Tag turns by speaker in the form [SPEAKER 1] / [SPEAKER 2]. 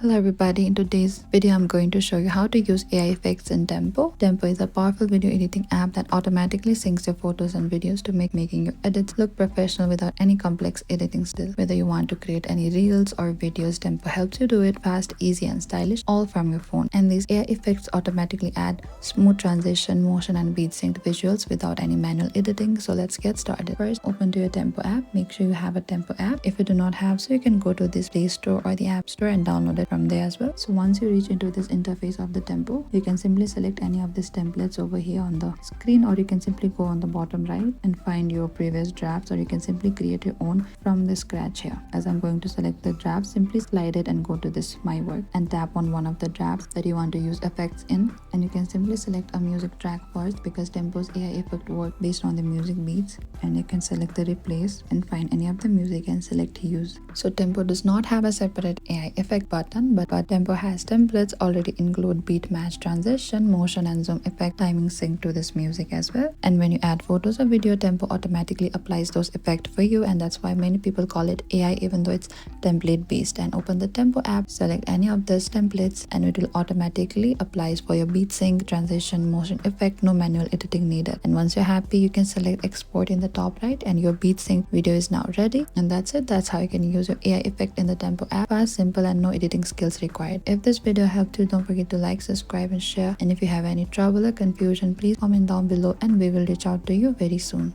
[SPEAKER 1] Hello everybody, in today's video I'm going to show you how to use AI effects in Tempo. Tempo is a powerful video editing app that automatically syncs your photos and videos to making your edits look professional without any complex editing skills. Whether you want to create any reels or videos, Tempo helps you do it fast, easy and stylish, all from your phone. And these AI effects automatically add smooth transition, motion and beat synced visuals without any manual editing. So let's get started. First, open to your Tempo app. Make sure you have a Tempo app. If you do not have, so you can go to this Play Store or the App Store and download it from there as well. So once you reach into this interface of the Tempo, you can simply select any of these templates over here on the screen, or you can simply go on the bottom right and find your previous drafts, or you can simply create your own from the scratch here. As I'm going to select the draft, simply slide it and go to this My Work and tap on one of the drafts that you want to use effects in, and you can simply select a music track first because Tempo's AI effect work based on the music beats, and you can select the replace and find any of the music and select use. So Tempo does not have a separate AI effect button, but Tempo has templates already include beat match, transition, motion and zoom effect, timing sync to this music as well. And when you add photos or video, Tempo automatically applies those effects for you, and that's why many people call it AI even though it's template based. And open the Tempo app, select any of those templates and it will automatically applies for your beat sync, transition, motion effect, no manual editing needed. And once you're happy, you can select export in the top right and your beat sync video is now ready. And that's it. That's how you can use your AI effect in the Tempo app. Fast, simple and no editing skills required. If this video helped you, don't forget to like, subscribe and share. And if you have any trouble or confusion, please comment down below and we will reach out to you very soon.